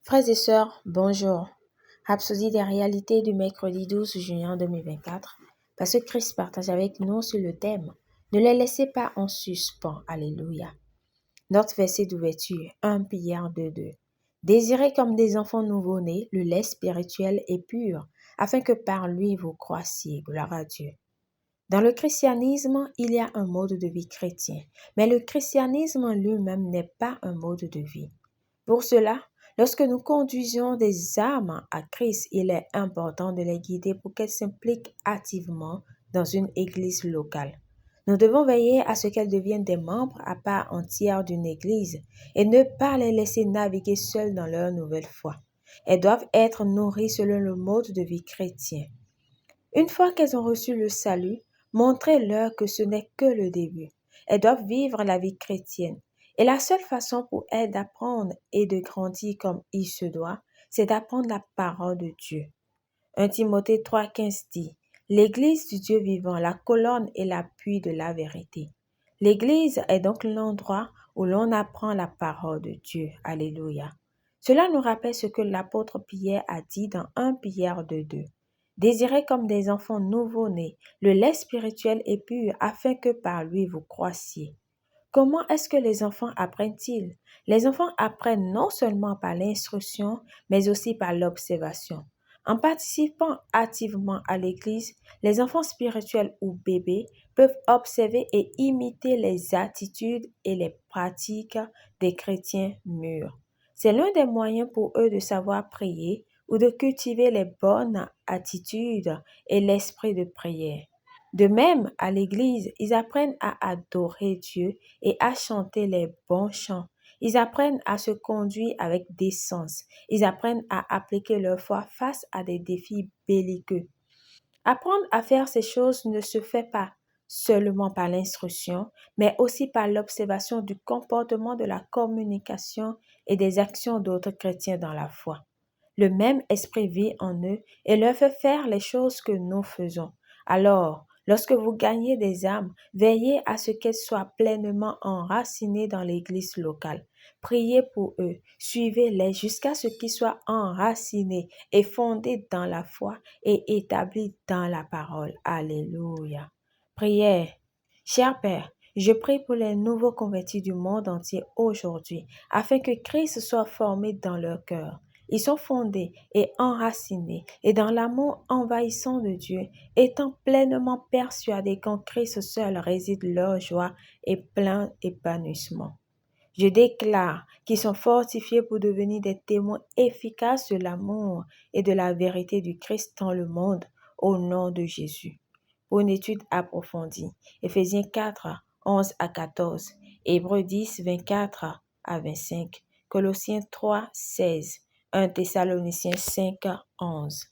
Frères et sœurs, bonjour. Rhapsodie des réalités du mercredi 12 juin 2024. Parce que Christ partage avec nous sur le thème. Ne les laissez pas en suspens. Alléluia. Notre verset d'ouverture, 1 Pierre 2:2. Désirez comme des enfants nouveau-nés le lait spirituel et pur, afin que par lui vous croissiez. Gloire à Dieu. Dans le christianisme, il y a un mode de vie chrétien, mais le christianisme lui-même n'est pas un mode de vie. Pour cela, lorsque nous conduisons des âmes à Christ, il est important de les guider pour qu'elles s'impliquent activement dans une église locale. Nous devons veiller à ce qu'elles deviennent des membres à part entière d'une église et ne pas les laisser naviguer seules dans leur nouvelle foi. Elles doivent être nourries selon le mode de vie chrétien. Une fois qu'elles ont reçu le salut, montrez-leur que ce n'est que le début. Elles doivent vivre la vie chrétienne. Et la seule façon pour elles d'apprendre et de grandir comme il se doit, c'est d'apprendre la parole de Dieu. 1 Timothée 3,15 dit « L'Église du Dieu vivant, la colonne et l'appui de la vérité. » L'Église est donc l'endroit où l'on apprend la parole de Dieu. Alléluia. Cela nous rappelle ce que l'apôtre Pierre a dit dans 1 Pierre 2:2. Désirez comme des enfants nouveau-nés le lait spirituel et pur afin que par lui vous croissiez. Comment est-ce que les enfants apprennent-ils? Les enfants apprennent non seulement par l'instruction, mais aussi par l'observation. En participant activement à l'Église, les enfants spirituels ou bébés peuvent observer et imiter les attitudes et les pratiques des chrétiens mûrs. C'est l'un des moyens pour eux de savoir prier ou de cultiver les bonnes attitudes et l'esprit de prière. De même, à l'Église, ils apprennent à adorer Dieu et à chanter les bons chants. Ils apprennent à se conduire avec décence. Ils apprennent à appliquer leur foi face à des défis belliqueux. Apprendre à faire ces choses ne se fait pas seulement par l'instruction, mais aussi par l'observation du comportement de la communication et des actions d'autres chrétiens dans la foi. Le même esprit vit en eux et leur fait faire les choses que nous faisons. Alors, lorsque vous gagnez des âmes, veillez à ce qu'elles soient pleinement enracinées dans l'église locale. Priez pour eux, suivez-les jusqu'à ce qu'ils soient enracinés et fondés dans la foi et établis dans la parole. Alléluia. Prière. Cher Père, je prie pour les nouveaux convertis du monde entier aujourd'hui, afin que Christ soit formé dans leur cœur. Ils sont fondés et enracinés et dans l'amour envahissant de Dieu, étant pleinement persuadés qu'en Christ seul réside leur joie et plein épanouissement. Je déclare qu'ils sont fortifiés pour devenir des témoins efficaces de l'amour et de la vérité du Christ dans le monde, au nom de Jésus. Pour une étude approfondie, Éphésiens 4, 11 à 14, Hébreux 10, 24 à 25, Colossiens 3, 16, 1 Thessaloniciens 5, 11.